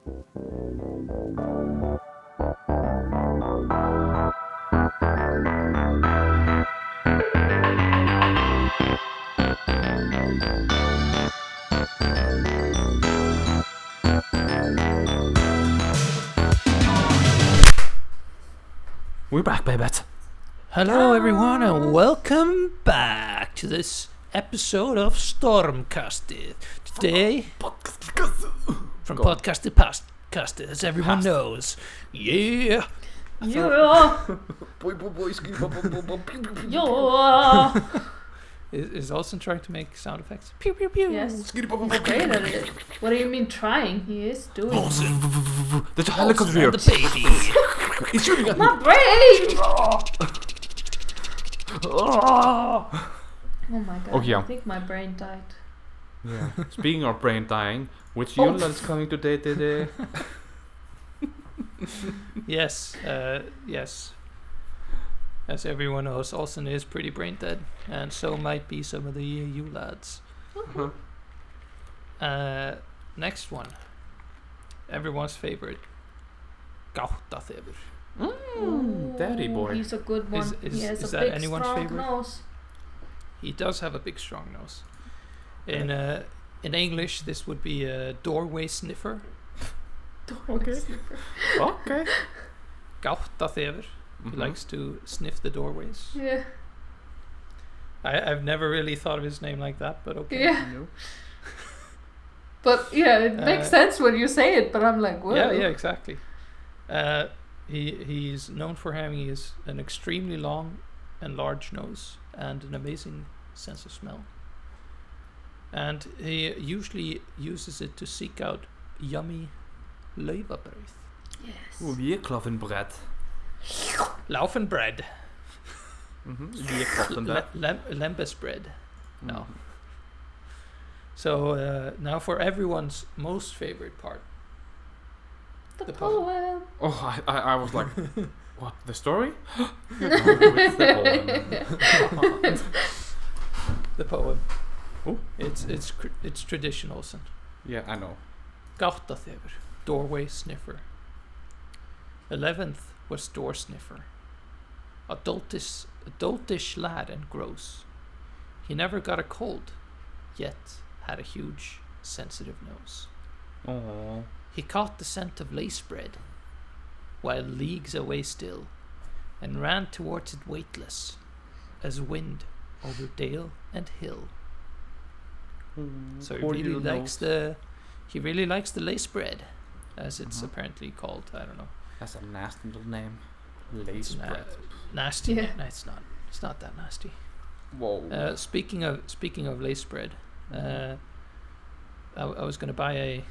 We're back, baby. Hello, everyone, and welcome back to this episode of Stormkastid. Today, from podcast to podcasted, as everyone knows. Yeah. Yeah. Yeah. Is Olsen trying to make sound effects? Pew pew pew. Yes. He's great at it. What do you mean trying? He is doing. Olsen. There's a helicopter here. And the baby. He's shooting at me. My brain! Oh my god. Okay, yeah. I think my brain died. Yeah. Speaking of brain dying, which Yule is coming today? Yes, yes. As everyone knows, Olsen is pretty brain dead, and so might be some of the you lads. Next one. Everyone's favorite. Gáttaþefur. Daddy boy. He's a good one. Is he has a that big anyone's strong favorite? nose. He does have a big strong nose. In English, this would be a doorway sniffer. Okay. Okay. Gáttaþefur. He likes to sniff the doorways. Yeah. I've never really thought of his name like that, but okay. Yeah. No. But yeah, it makes sense when you say it, but I'm like, whoa. Yeah, exactly. He's known for having an extremely long and large nose and an amazing sense of smell. And he usually uses it to seek out yummy leverbröd. Yes. Weerklavenbread. Laufenbread. Weerklavenbread. Lembesbread. No. So now for everyone's most favorite part. The poem. poem. Oh, I was like, what? The story? Oh, it's the poem. The poem. Oh. It's traditional, Olsen. Yeah, I know. Gáttaþefur, doorway sniffer. 11th was door sniffer. Adultish lad and gross. He never got a cold, yet had a huge, sensitive nose. Oh. He caught the scent of lace bread, while leagues away still, and ran towards it weightless, as wind over dale and hill. So he really likes the lace bread, as it's apparently called. I don't know. That's a nasty little name. Lace bread. Nasty? Yeah. No, it's not. It's not that nasty. Whoa. Speaking of lace bread, I was gonna buy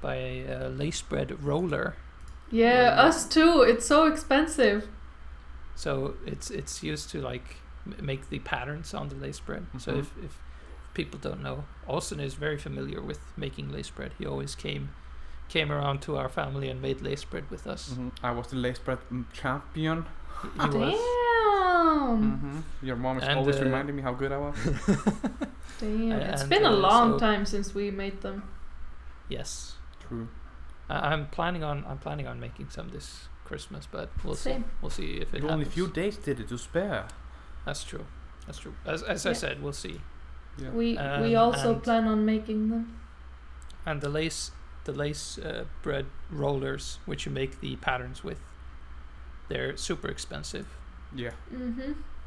a lace bread roller. Yeah, us too. It's so expensive. So it's used to like make the patterns on the lace bread. So if people don't know, Olsen is very familiar with making lace bread. He always came around to our family and made lace bread with us. I was the lace bread champion. He was. Damn. Your mom is And, always reminding me how good I was. Damn. It's and, been a long so- time since we made them. Yes. True. I'm planning on making some this Christmas, but we'll Same. see. We'll see if it You only happens. few days did it to spare. That's true. As I Yeah. said, we'll see. Yeah. We also and- plan on making them. And the lace bread rollers, which you make the patterns with, they're super expensive. Yeah.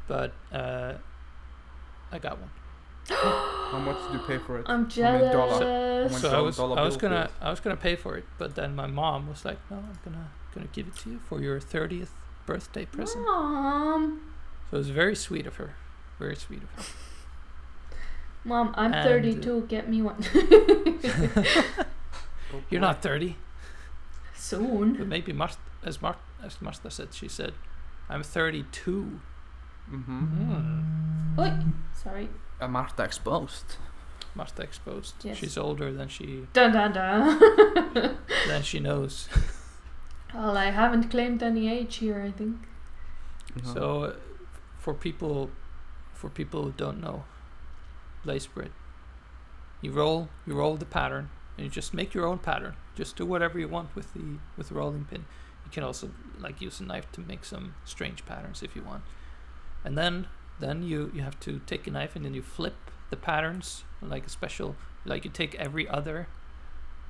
But I got one. How much did you pay for it? I'm How many dollars? jealous. How So much I was dollar gonna pay for it, but then my mom was like, "No, I'm gonna give it to you for your 30th birthday present." Mom, So it was very sweet of her. Very sweet of her. Mom, I'm And, 32. Get me one. You're not 30, Soon. but maybe as Martha said, she said, "I'm 32." Oi, sorry. Martha exposed. Martha exposed. Yes. She's older than she Dun dun dun. knows. Well, I haven't claimed any age here, I think. So, for people who don't know, lace bread. You roll the pattern and you just make your own pattern. Just do whatever you want with the rolling pin. You can also like use a knife to make some strange patterns if you want. And then you have to take a knife and then you flip the patterns like a special, like you take every other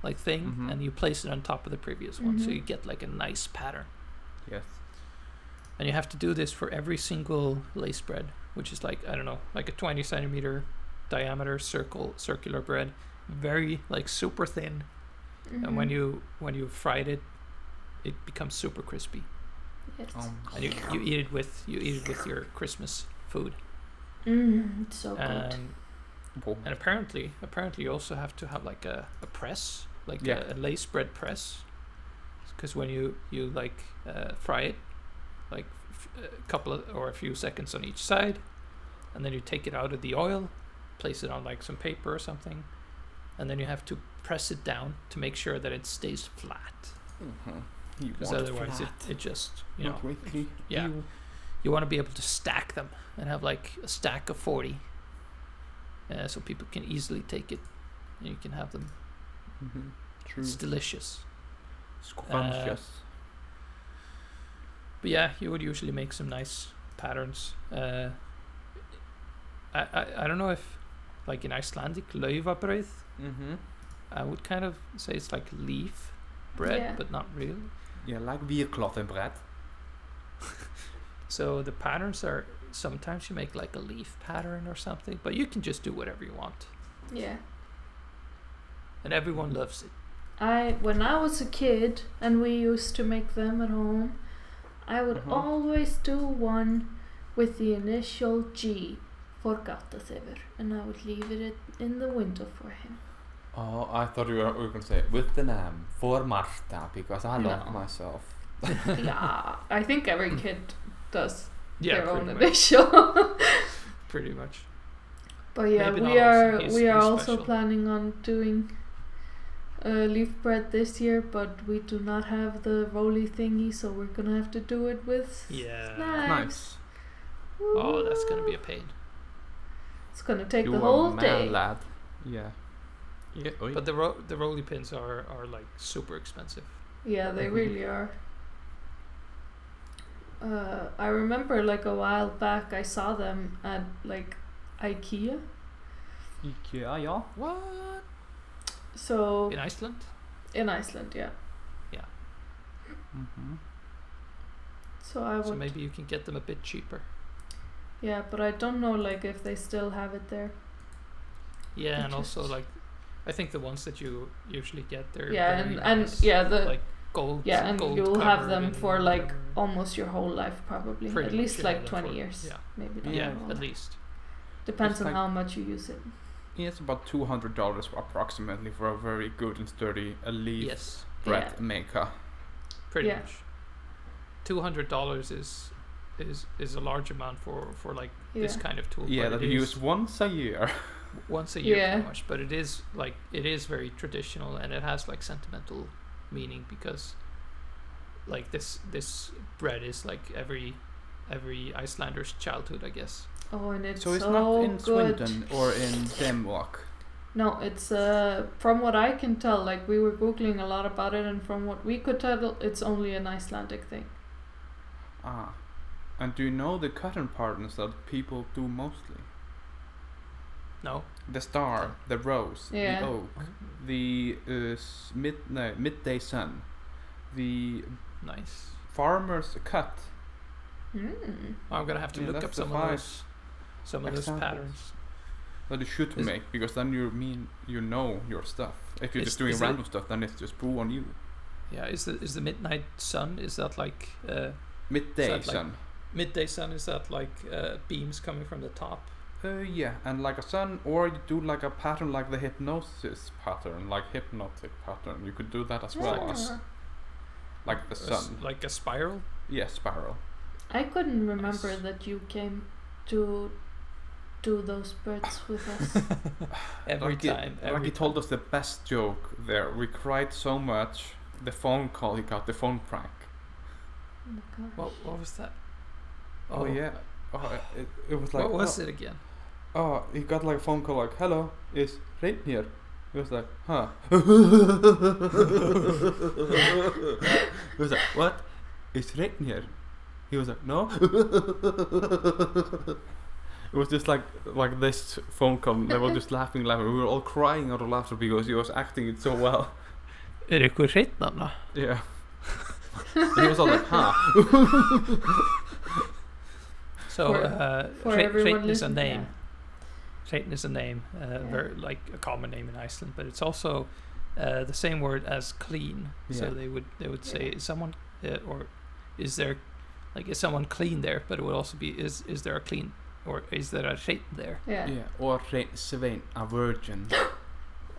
like thing and you place it on top of the previous one, so you get like a nice pattern. Yes. And you have to do this for every single lace bread, which is like, I don't know, like a 20 centimeter diameter circular bread, very like super thin. And when you fried it, it becomes super crispy. Yes. And you eat it with your Christmas food. It's so good. And apparently you also have to have like a press, like a lace bread press, because when you like fry it, like a couple of, or a few seconds on each side, and then you take it out of the oil, place it on like some paper or something, and then you have to press it down to make sure that it stays flat. Because otherwise it just, you know, you want to be able to stack them and have like a stack of 40, so people can easily take it and you can have them. True. It's delicious. Scrumptious. But yeah, you would usually make some nice patterns. I don't know if, like in Icelandic, laufabrauð, I would kind of say it's like leaf bread, but not really. Yeah, like bierklottenbread. So the patterns are, sometimes you make like a leaf pattern or something, but you can just do whatever you want. Yeah. And everyone loves it. When I was a kid and we used to make them at home, I would always do one with the initial G for Gattasever, and I would leave it in the window for him. Oh, I thought you were going to say with the name for Marta, because I love myself. Yeah, I think every kid does their own much. initial. Pretty much. But yeah, Maybe we are also special. planning on doing leaf bread this year, but we do not have the roly thingy, so we're gonna have to do it with Yeah. Nice. Oh, that's gonna be a pain. It's gonna take You the are whole mad, day. lad. Yeah. Yeah. But the roly pins are like super expensive. Yeah, they really are. I remember like a while back I saw them at like IKEA. IKEA, yeah. What? So In Iceland? in Iceland, yeah. Yeah. So I would. So maybe you can get them a bit cheaper. Yeah, but I don't know like if they still have it there. Yeah, and also like, I think the ones that you usually get, they're Yeah, very and nice. yeah, the like gold. yeah, and gold you'll have covered them and for like whatever. almost your whole life probably. Pretty At much, least yeah, like then 20 for- years. yeah. Maybe not Yeah, all. at least. Depends It's on like- how much you use it. Yeah, it's about $200 approximately for a very good and sturdy leaf Yes, bread Yeah. maker. pretty Yeah. much. $200 is a large amount for like this Yeah. kind of tool. Yeah, but that it you is use once a year. once a year Yeah. pretty much. But it is very traditional and it has like sentimental meaning because like this bread is like every Icelander's childhood, I guess. Oh, and it's So it's so not in good. Swindon or in Denmark. No, it's from what I can tell, like we were googling a lot about it, and from what we could tell, it's only an Icelandic thing. Ah. And do you know the cotton patterns that people do mostly? No. The star, the rose, Yeah. the oak, the midday sun, the Nice. farmer's cut. I'm gonna have to Yeah, look that's up the some of five those examples patterns. That you should Is- make, because then you know your stuff. If you're Is- just doing is it- random stuff, then it's just poo on you. Yeah, is the midnight sun, is that like Midday that like- sun. midday sun, is that like beams coming from the top? Yeah, and like a sun, or you do like a pattern like the hypnosis pattern, like hypnotic pattern. You could do that as well as like the Or sun. like a spiral? Yeah, spiral. I couldn't remember Nice. that you came to do those birds with us. Every Like time. he told us the best joke there. We cried so much. The phone call, he got the phone prank. Oh my gosh. What was that? Oh, yeah. Oh, it was like. What was it again? Oh, he got like a phone call like, "Hello, is Rein here?" He was like, huh. He was like, what? It's raining here. He was like, no. It was just like this phone call. They were just laughing. We were all crying out of laughter because he was acting it so well. Ykkur hreitnanna? Yeah. And he was all like, huh. So, for everyone Hreitn is a listening, name. Hreitn is a name, very like a common name in Iceland, but it's also the same word as clean. So they would say is someone or is there is someone clean there? But it would also be is there a clean or is there a Hreitn there? Yeah. Or Svein, a virgin.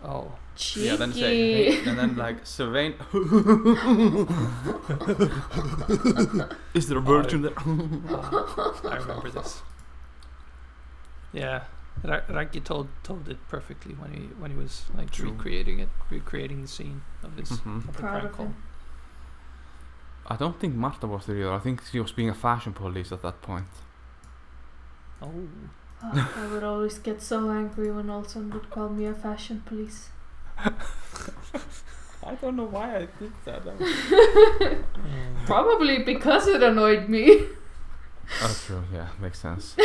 Oh. Cheeky. Yeah, then say Hreitn, and then like Svein. Is there a virgin there? I remember this. Yeah. Raggi told it perfectly when he was like True. recreating the scene of this of the Proud prank of call. him. I don't think Marta was there either. I think she was being a fashion police at that point. Oh. I would always get so angry when Olsen would call me a fashion police. I don't know why I did that. Probably because it annoyed me. Oh, true. Yeah, makes sense.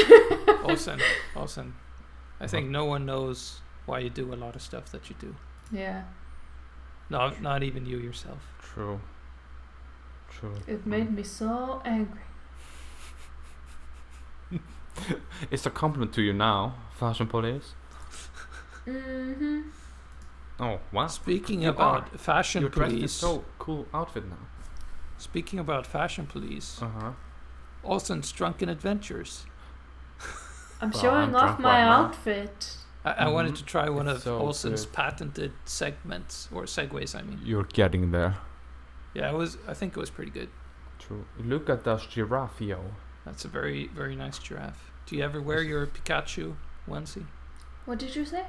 Olsen. I think no one knows why you do a lot of stuff that you do. Yeah. Not even you yourself. True. It made me so angry. It's a compliment to you now, fashion police. Mm-hmm. Oh, wow. Speaking You about fashion You're dressed in police. so cool outfit now. Speaking about fashion police. Uh-huh. Olsen's Drunken Adventures. I'm Well, showing I'm off drunk my right now. outfit. I wanted to try one It's of so Olsen's good. patented segments or segues. I mean, You're getting there. yeah, I think it was pretty good. True. Look at that giraffe, yo. That's a very very nice giraffe. Do you ever wear your Pikachu onesie? What did you say?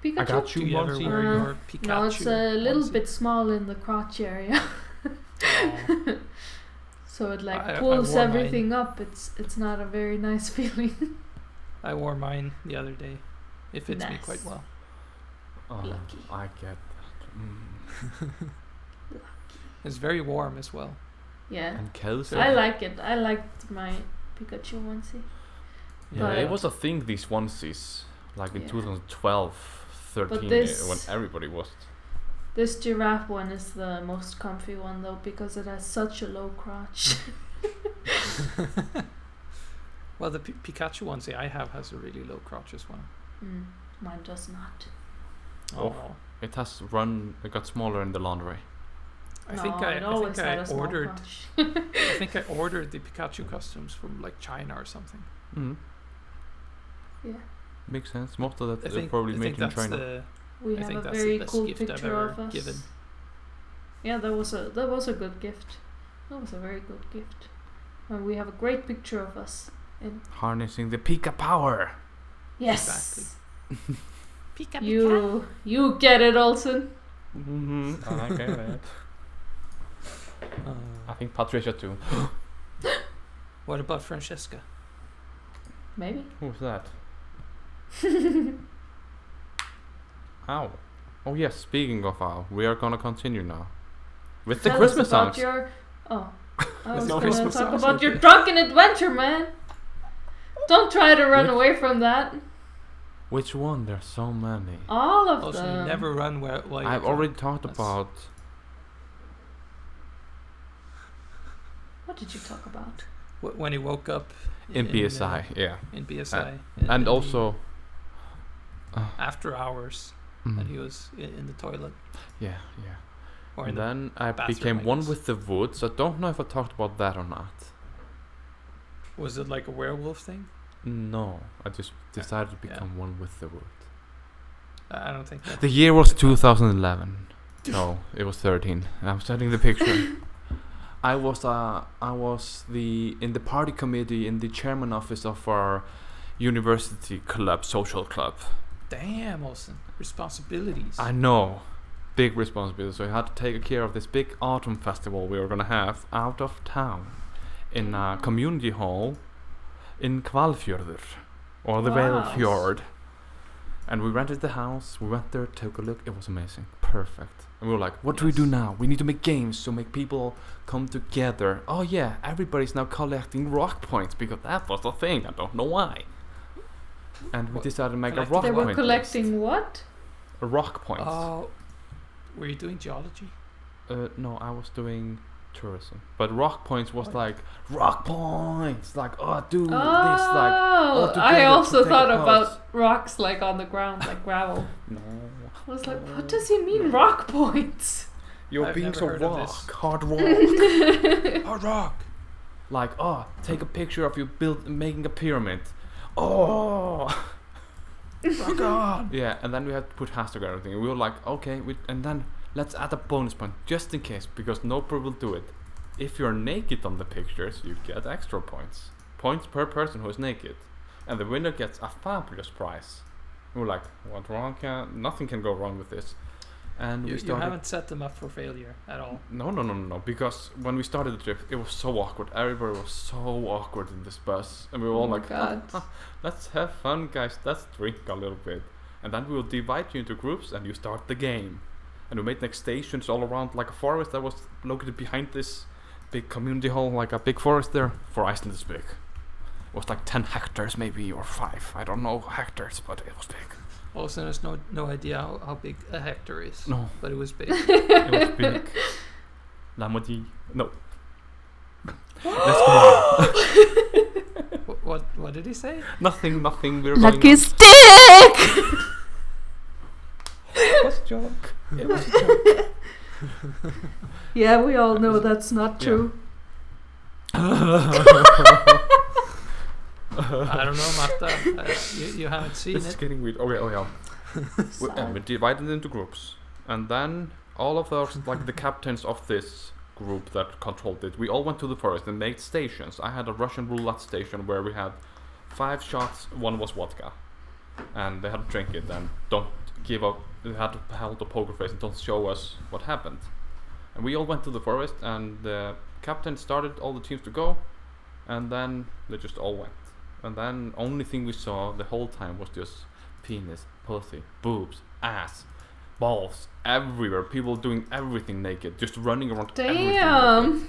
Pikachu? I got Do you ever onesie. wear your Pikachu? No, it's a little onesie? bit small in the crotch area. Oh. So it like I pulls wore everything up. It's not a very nice feeling. I wore mine the other day. It fits me Nice. quite well. Oh, Lucky. I get that. It's very warm as well. Yeah. And Kelsey. I like it. I liked my Pikachu onesie. Yeah, But- it was a thing, these onesies. Like in Yeah. 2012, 13, this- when everybody was. This giraffe one is the most comfy one though because it has such a low crotch. Well, the Pikachu onesie I have has a really low crotch as well. Mine does not. Oh. It got smaller in the laundry. I No, think it always had I a small ordered. crotch. I think I ordered the Pikachu costumes from like China or something. Mm. Yeah. Makes sense. Most of that I is think, probably I made think in that's China. We I have think a that's very the best cool gift I've picture ever of us. given. Yeah, that was a good gift. That was a very good gift. And we have a great picture of us. Harnessing the Pika power. Yes. Pika You get it, Olsen. Mm-hmm. I get it. I think Patricia too. What about Francesca? Maybe. Who's that? Ow. Oh yes, speaking of ow, we are gonna continue now. With the Tell Christmas us about songs. I was no gonna Christmas talk songs, about your okay. drunken adventure, man. Don't try to run Which- away from that. Which one? There's so many. All of Also, them. you never run while you're I've drunk. already talked That's- about What did you talk about? When he woke up in BSI, yeah. in BSI, And the- also after hours, mm, and he was in the toilet. yeah. Or in And the then I bathroom, became I one guess. with the woods. I don't know if I talked about that or not. was it like a werewolf thing? No, I just decided to become one with the wood. I don't think that. The year was 2011. No, it was 13. I'm setting the picture. I was in the party committee in the chairman office of our university club, social club. Damn, Olsen, responsibilities. I know, big responsibility. So I had to take care of this big autumn festival we were gonna have out of town, in a community hall, in Hvalfjörður, or the Wow. Vale Fjord. And we rented the house. We went there, took a look. It was amazing, perfect. And we were like, what do we do now? We need to make games to make people come together. Oh yeah, everybody's now collecting rock points because that was the thing. I don't know why. And we decided to make a rock They point were collecting list. what? Rock points. Oh, were you doing geology? No, I was doing tourism. But rock points was like rock points, like do this, like all together I to also take a thought pose. about rocks like on the ground, like gravel. No, I was like, what does he mean rock points? you're I've being never so heard of this. hard rock, hard rock. Like take a picture of you making a pyramid. Rock on. Yeah, and then we had to put hashtags and everything. And we were like, okay, and then let's add a bonus point just in case, because nobody will do it. If you're naked on the pictures, you get extra points. Points per person who is naked. And the winner gets a fabulous prize. We were like, what wrong nothing can go wrong with this. And You we started. haven't set them up for failure at all. No. Because when we started the trip, it was so awkward. Everybody was so awkward in this bus. And we were all my like, God. let's have fun, guys. Let's drink a little bit. And then we will divide you into groups and you start the game. And we made next stations all around, like a forest that was located behind this big community hall, like a big forest there. For Iceland is big. It was like 10 hectares maybe, or 5. I don't know hectares, but it was big. Olsen has no idea how big a hectare is. No, But it was big. it was big. Lamodi. No. Let's go on. What did he say? Nothing. We're Lucky going on. stick! It was a joke. It was a joke. Yeah, we all know that's not Yeah. true. I don't know, Marta. You haven't seen This is it. getting weird. Okay, oh yeah. We divided into groups, and then all of us, like the captains of this group that controlled it, we all went to the forest and made stations. I had a Russian roulette station where we had 5 shots. One was vodka, and they had to drink it and don't give up. They had to hold a poker face and don't show us what happened. And we all went to the forest, and the captain started all the teams to go, and then they just all went. And then only thing we saw the whole time was just penis, pussy, boobs, ass, balls, everywhere. People doing everything naked, just running around. Everything naked. Damn!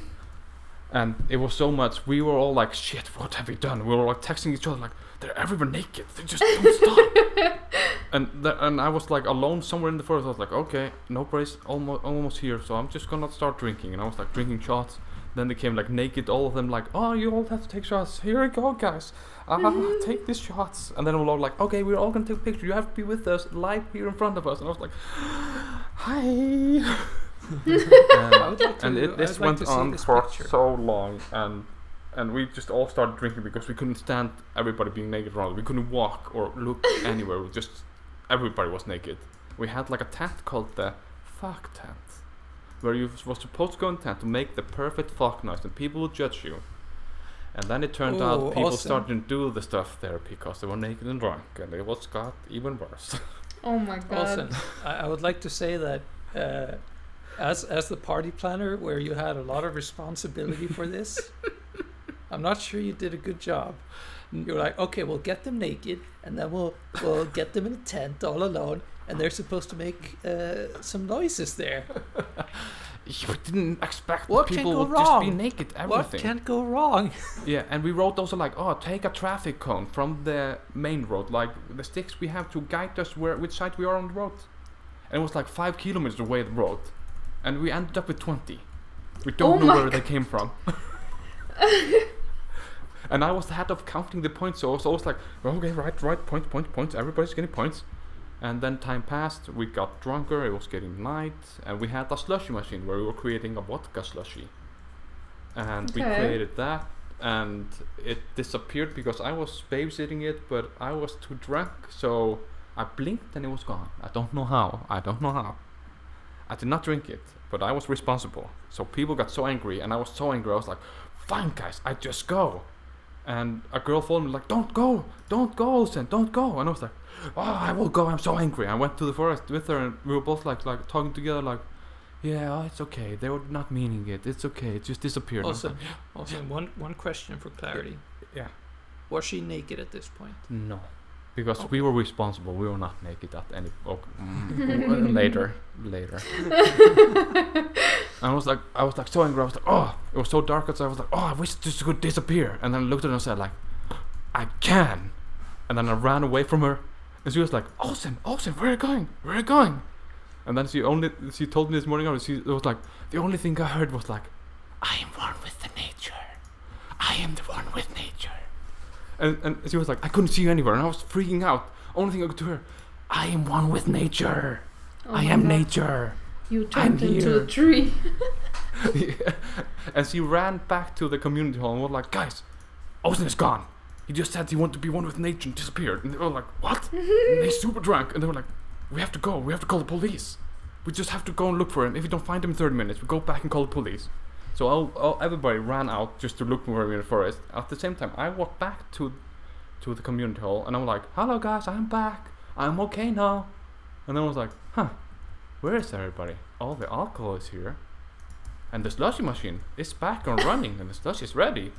And it was so much. We were all like, "Shit, what have we done?" We were like texting each other, like, "They're everywhere naked. They just don't stop." And I was like alone somewhere in the forest. I was like, "Okay, nobody's almost here, so I'm just gonna start drinking." And I was like drinking shots. Then they came like naked, all of them like, "Oh, you all have to take shots. Here we go, guys. Take these shots." And then we were all like, "Okay, we're all gonna take a picture. You have to be with us, live here in front of us." And I was like, "Hi." I would like to, And I would this like went to see on this for picture. so long, and we just all started drinking because we couldn't stand everybody being naked around. We couldn't walk or look anywhere. Everybody was naked. We had like a tent called the fuck tent, where you was supposed to go in tent to make the perfect fuck noise, and people would judge you. And then it turned out people awesome. started to do the stuff there because they were naked and drunk, and it got even worse. Oh my god. Olsen, I would like to say that as the party planner, where you had a lot of responsibility for this, I'm not sure you did a good job. You were like, okay, we'll get them naked, and then we'll get them in a tent all alone, and they're supposed to make some noises there. You didn't expect What people can go would just be wrong? naked. Everything. What can't go wrong? Yeah, and we wrote also like, take a traffic cone from the main road, like the sticks we have to guide us which side we are on the road. And it was like 5 kilometers away the road, and we ended up with 20. We don't know where they came from. And I was the head of counting the points, so I was always like, okay, right, points, everybody's getting points. And then time passed, we got drunker, it was getting night, and we had a slushy machine where we were creating a vodka slushy. And we created that, and it disappeared because I was babysitting it, but I was too drunk, so I blinked and it was gone. I don't know how. I did not drink it, but I was responsible. So people got so angry, and I was so angry, I was like, fine guys, I just go. And a girl followed me like, don't go, Olsen, don't go. And I was like, I will go, I'm so angry. I went to the forest with her, and we were both like talking together like, yeah, it's okay, they were not meaning it, it's okay, it just disappeared. Also, one question for clarity. Yeah. Was she naked at this point? No. Because we were responsible. We were not naked at any. Later. And I was like so angry. I was like, oh, it was so dark outside. I was like, oh, I wish this could disappear. And then I looked at her and said like, I can. And then I ran away from her, and she was like, Olsen, where are you going? Where are you going? And then she told me this morning. It was like the only thing I heard was like, I am one with the nature. I am the one with nature. And she was like, I couldn't see you anywhere, and I was freaking out. Only thing I could do her, I am one with nature. I am nature. You turned into a tree. Yeah. And she ran back to the community hall and was like, guys, Olsen is gone. He just said he wanted to be one with nature and disappeared. And they were like, what? And they're super drunk. And they were like, we have to go. We have to call the police. We just have to go and look for him. If we don't find him in 30 minutes, we go back and call the police. So everybody ran out just to look for him in the forest. At the same time, I walked back to the community hall, and I was like, hello guys, I'm back. I'm okay now. And then I was like, where is everybody? All the alcohol is here. And the slushy machine is back and running, and the slush is ready.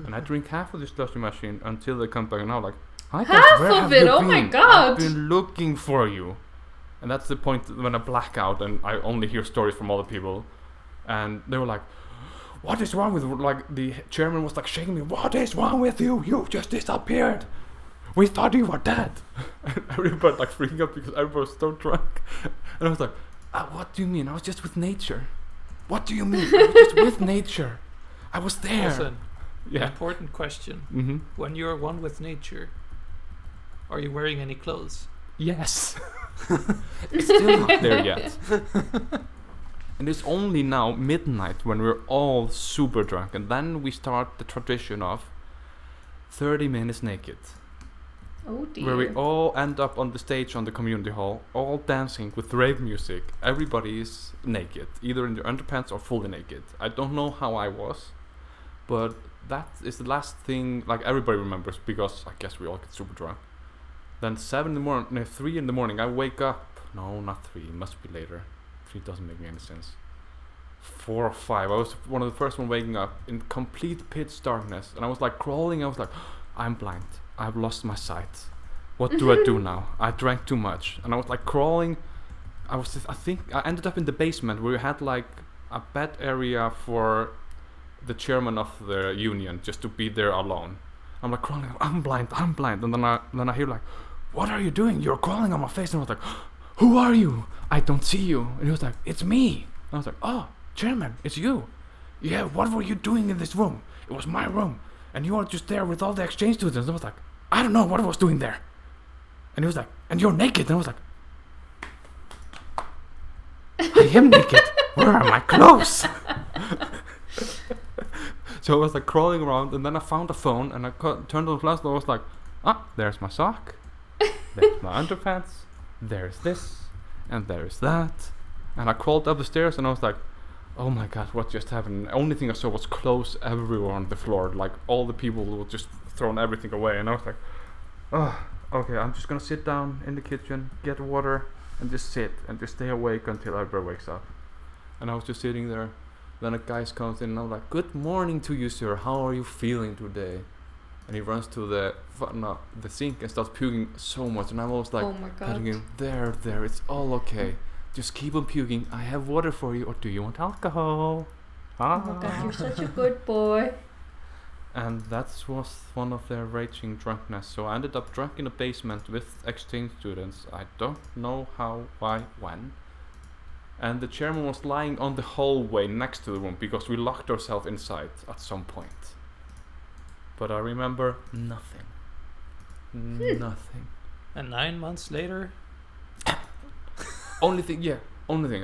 And I drink half of the slushy machine until they come back, and I'm like, hi guys, where have you been? Oh my god! I've been looking for you. And that's the point when I black out and I only hear stories from other people. And they were like, what is wrong with you? Like, the chairman was like shaking me, what is wrong with you? You just disappeared. We thought you were dead. And everybody like freaking out because everybody was so drunk. And I was like, what do you mean? I was just with nature. What do you mean? I was just with nature. I was there. Listen, Yeah. important question. Mm-hmm. When you're one with nature, are you wearing any clothes? Yes. It's still not there yet. And it's only now midnight when we're all super drunk, and then we start the tradition of 30 minutes naked. Oh dear. Where we all end up on the stage on the community hall, all dancing with rave music. Everybody is naked, either in their underpants or fully naked. I don't know how I was, but that is the last thing like everybody remembers, because I guess we all get super drunk. Then 3 in the morning, I wake up. No, not 3. It must be later. 3 doesn't make any sense. 4 or 5. I was one of the first one waking up in complete pitch darkness, and I was like crawling. I was like, I'm blind. I've lost my sight. What do I do now? I drank too much, and I was like crawling. I think I ended up in the basement where we had like a bed area for the chairman of the union, just to be there alone. I'm like crawling. I'm blind. And then I hear like, what are you doing? You're crawling on my face. And I was like, who are you? I don't see you. And he was like, it's me. And I was like, oh, chairman, it's you. Yeah, what were you doing in this room? It was my room. And you were just there with all the exchange students. I was like, I don't know what I was doing there. And he was like, and you're naked. And I was like, I am naked. Where are my clothes? So I was like crawling around, and then I found a phone, and I turned on the flash, and I was like, there's my sock. There's my underpants. There's this. And there's that. And I crawled up the stairs, and I was like, oh my god, what just happened? The only thing I saw was clothes everywhere on the floor. Like, all the people were just throwing everything away. And I was like, okay, I'm just gonna sit down in the kitchen, get water, and just sit, and just stay awake until everybody wakes up. And I was just sitting there. Then a guy comes in, and I'm like, good morning to you, sir. How are you feeling today? And he runs to the sink and starts puking so much. And I'm always like, oh my god. patting him, there, it's all okay. Just keep on puking. I have water for you. Or do you want alcohol? Oh my god, you're such a good boy. And that was one of their raging drunkenness. So I ended up drunk in a basement with exchange students. I don't know how, why, when. And the chairman was lying on the hallway next to the room, because we locked ourselves inside at some point. But I remember nothing. Nothing. And 9 months later? Only thing.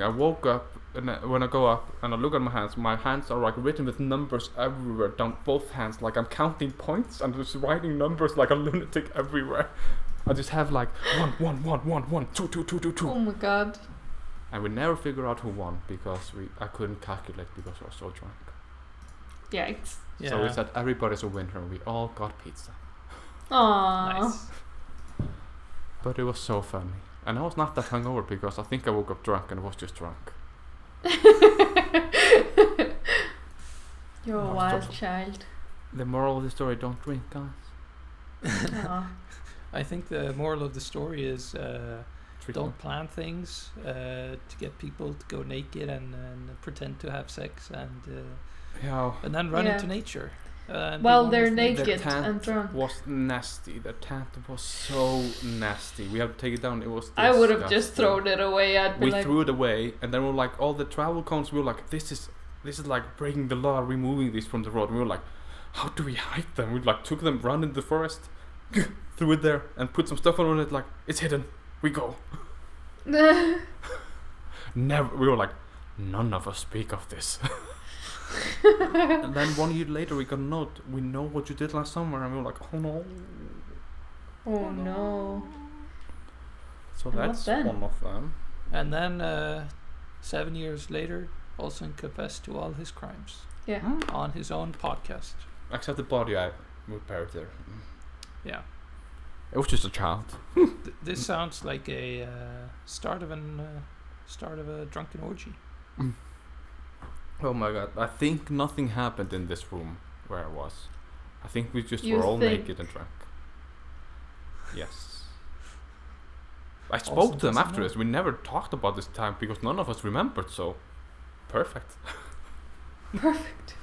I woke up, and when I go up and I look at my hands are like written with numbers everywhere down both hands. Like I'm counting points and just writing numbers like a lunatic everywhere. I just have like 1, 2, 2, 2, 2, 2. Oh my god. And we never figured out who won, because I couldn't calculate because I was so drunk. Yikes. Yeah. So we said everybody's a winner. We all got pizza. Aww. Nice. But it was so funny. And I was not that hungover, because I think I woke up drunk and was just drunk. You're a wild child. The moral of the story: don't drink, guys. Aw. I think the moral of the story is Trick don't plan things to get people to go naked and pretend to have sex Yeah. and then run Yeah. into nature. And be Well, one they're with nature. The naked and tent drunk. was nasty. The tent was so nasty. We have to take it down. It was. I would have just disgusting. thrown it away. I'd be We like, threw it away, and then we were like, all the travel cones. We were like, this is like breaking the law, removing these from the road. And we were like, how do we hide them? We like took them, run in the forest, threw it there, and put some stuff on it. Like it's hidden. We go. Never. We were like, none of us speak of this. And then 1 year later, we got a note. We know what you did last summer, and we were like, oh no. oh no. So And what that's then? one of them. And then 7 years later, Olsen confessed to all his crimes Yeah. on his own podcast. Except the body, I would bury it there. Yeah. It was just a child. This sounds like a start of a drunken orgy. Oh my god! I think nothing happened in this room where I was. I think we just You were all think? naked and drunk. Yes. I Also spoke to them doesn't after this. We never talked about this time because none of us remembered. So, perfect. Perfect.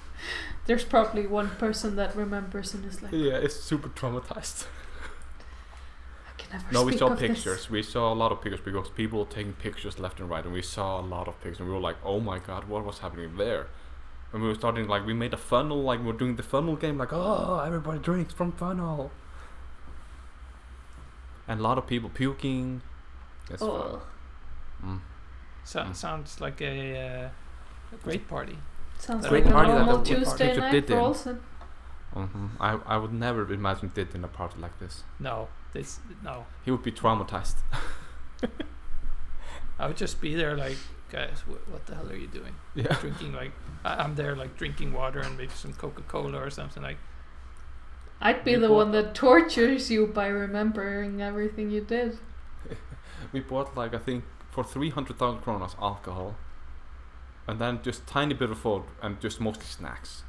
There's probably one person that remembers and is like, Yeah, it's super traumatized. I can never No, speak we saw of this. pictures. We saw a lot of pictures because people were taking pictures left and right, and we saw a lot of pictures. And we were like, "Oh my god, what was happening there?" And we were starting like we made a funnel, like we were doing the funnel game, like, "Oh, everybody drinks from funnel." And a lot of people puking. It's Oh. fun. Sounds like a great party. Sounds Great like a party that normal the Tuesday picture night did for in. Olsen. I would never imagine Did in a party like this. No. He would be traumatized. I would just be there like, guys, what the hell are you doing? Yeah. Drinking like I'm there like drinking water and maybe some Coca-Cola or something like. I'd be You the bought- one that tortures you by remembering everything you did. We bought like I think for 300,000 kronas alcohol, and then just tiny bit of food and just mostly snacks.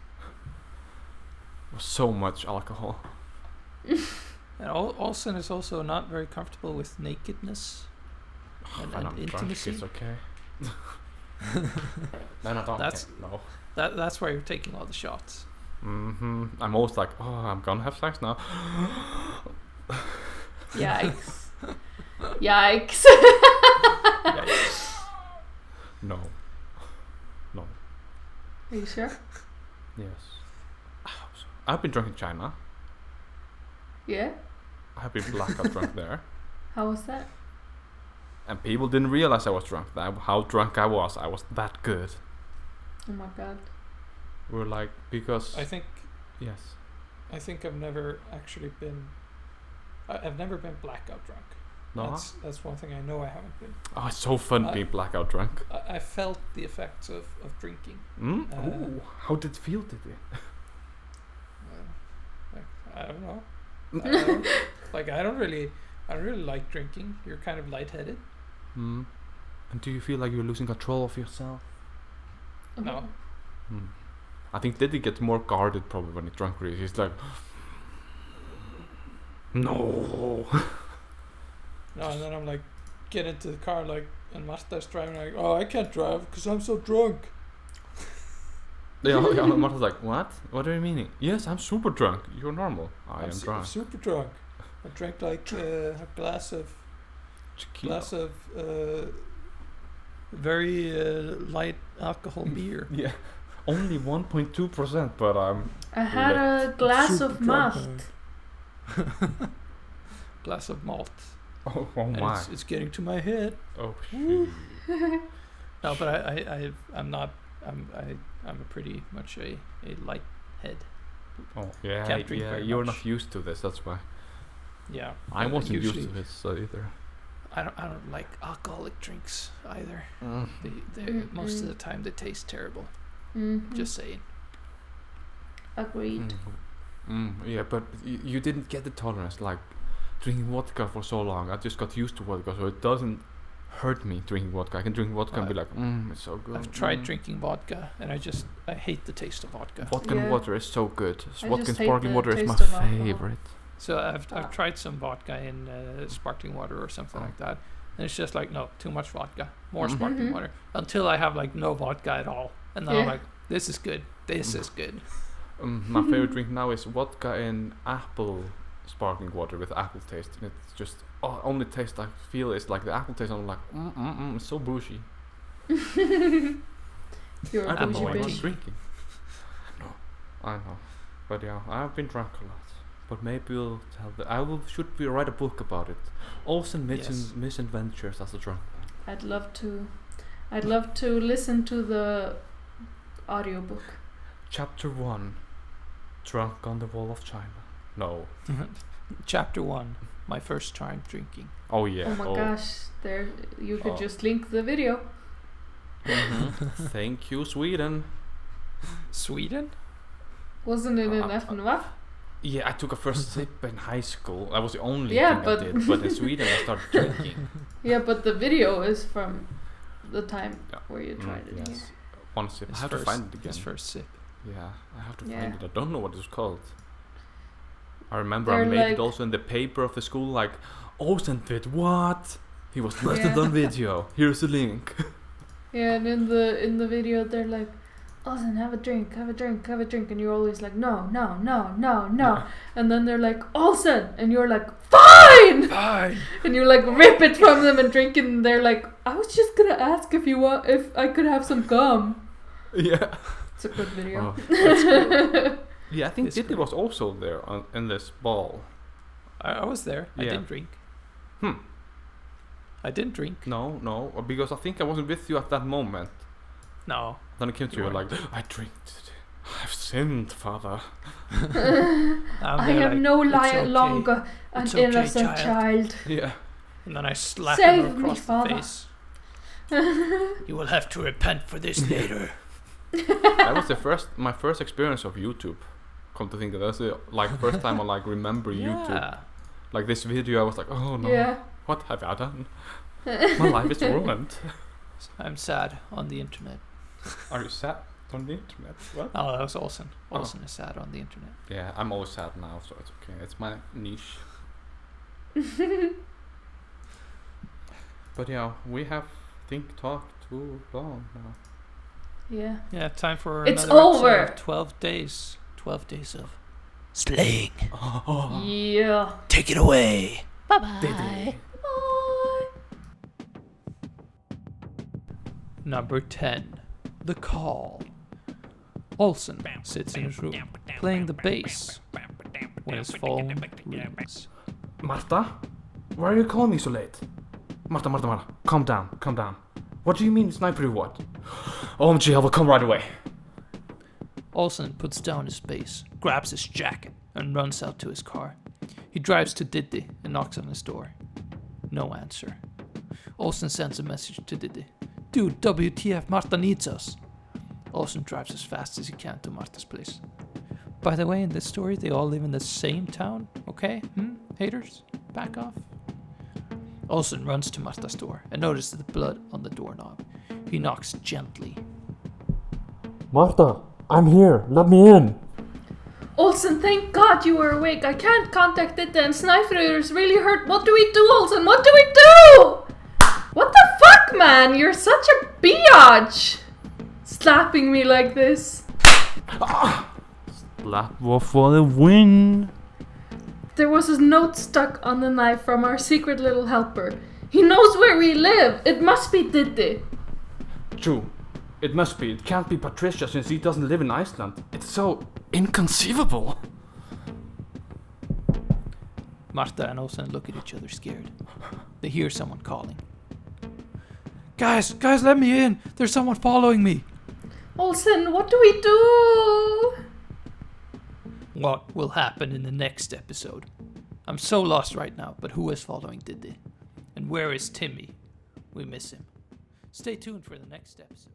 It was so much alcohol. And Olsen is also not very comfortable with nakedness and When I'm drunk, intimacy. it's okay. Then I don't. That's- No. That's why you're taking all the shots. I'm always like, oh, I'm gonna have sex now. Yikes. Yikes. No. Are you sure? Yes. I've been drunk in China. Yeah? I've been blackout drunk there. How was that? And people didn't realize I was drunk. How drunk I was that good. Oh my god. We were like, because... I think Yes. I've never actually been. I've never been blackout drunk. No? That's one thing I know I haven't been. Oh, it's so fun being blackout drunk. I felt the effects of drinking. Ooh, how did it feel, did it? I don't know. I don't really like drinking. You're kind of lightheaded. And do you feel like you're losing control of yourself? No. I think Diddy gets more guarded probably when he's drunk. Really, he's like, no. No, and then I'm like, get into the car like, and Martha's driving like, oh, I can't drive because I'm so drunk. Yeah, Martha's like, what? What are you meaning? Yes, I'm super drunk. You're normal. I am drunk. I'm super drunk. I drank like a glass of Tequila. very light alcohol beer. Yeah, only 1.2%, but I had a glass Super of drunk. malt. Glass of malt. oh And my. it's getting to my head. Oh shit. No, but I'm not. I'm a pretty much a light head. Oh yeah, Can't drink yeah. very You're much. not used to this. That's why. Yeah. I wasn't usually, used to this either. I don't like alcoholic drinks either. They most of the time they taste terrible. Just saying. Agreed. Yeah, but you didn't get the tolerance. Like drinking vodka for so long, I just got used to vodka, so it doesn't hurt me drinking vodka. I can drink vodka and be like, it's so good. I've tried drinking vodka, and I hate the taste of vodka. Vodka and water is so good. I Vodka and just hate sparkling the water is my taste of alcohol. favorite. So I've tried some vodka in sparkling water or something like that, and it's just like, no, too much vodka, more sparkling water, until I have like no vodka at all, and then I'm like, this is good, this is good. My favorite drink now is vodka and apple sparkling water with apple taste, and it's just only taste I feel is like the apple taste. I'm like, it's so bougie. You're I a don't know bougie why I'm bitch. drinking. No, I know, but yeah, I've been drunk a lot. But maybe we'll tell should we write a book about it? Olsen misadventures as a drunk man. I'd love to listen to the audiobook. Chapter 1, Drunk on the Wall of China. No. Chapter 1, my first time drinking. Oh yeah. Oh my gosh, there you could just link the video. Thank you, Sweden. Sweden? Wasn't it in FNWAF? Yeah, I took a first sip in high school. That was the only Yeah, thing but I did. But in Sweden, I started drinking. Yeah, but the video is from the time where you tried it. Yes. One sip. His I have to find it again. His first sip. Yeah, I have to find it. I don't know what it's called. I remember They're I made like it also in the paper of the school, like, Olsen did what? He was listed on video. Here's a link. Yeah, and in the video they're like, Olsen, have a drink, and you're always like, no. Yeah. And then they're like, Olsen, and you're like, fine! Fine! And you like rip it from them and drink it, and they're like, I was just gonna ask if I could have some gum. Yeah. It's a good video. Yeah, I think Diddy was also there in this ball. I was there. Yeah. I didn't drink. I didn't drink. No, because I think I wasn't with you at that moment. No. Then I came to you like, I drink. I've sinned, Father. I am no longer an innocent child. Yeah. And then I slapped Save him me, across the Father. face. You will have to repent for this later. That was my first experience of YouTube. Come to think of it, that's the first time I remember YouTube. Like this video, I was like, oh no, what have I done? My life is ruined. I'm sad on the internet. Are you sad on the internet? What? Oh, that was Olsen. Olsen is sad on the internet. Yeah, I'm always sad now, so it's okay. It's my niche. But yeah, we have talked too long now. Yeah. Yeah, time for It's another over. episode of 12 days. 12 days of slaying. Yeah. Take it away. Bye-bye. Diddy. Bye. Number 10. The Call. Olsen sits in his room, playing the bass, when his phone rings. Marta? Why are you calling me so late? Marta. Calm down. What do you mean sniper what? OMG, I will come right away. Olsen puts down his bass, grabs his jacket, and runs out to his car. He drives to Diddy and knocks on his door. No answer. Olsen sends a message to Diddy. Dude, WTF, Marta needs us. Olsen drives as fast as he can to Marta's place. By the way, in this story, they all live in the same town, okay? Haters? Back off. Olsen runs to Marta's door and notices the blood on the doorknob. He knocks gently. Marta, I'm here. Let me in. Olsen, thank God you were awake. I can't contact it and Sniper is really hurt. What do we do, Olsen? What do we do? What the fuck, man? You're such a biatch. Slapping me like this. Slap for the win. There was a note stuck on the knife from our secret little helper. He knows where we live. It must be Diddy. True. It must be. It can't be Patricia since he doesn't live in Iceland. It's so inconceivable. Marta and Olsen look at each other scared. They hear someone calling. Guys, let me in. There's someone following me. Olsen, what do we do? What will happen in the next episode? I'm so lost right now, but who is following Diddy? And where is Timmy? We miss him. Stay tuned for the next episode.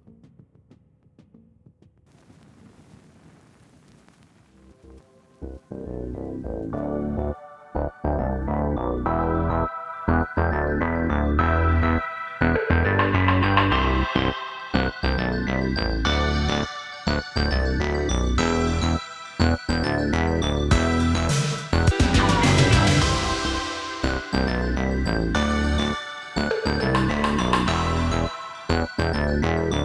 Bye.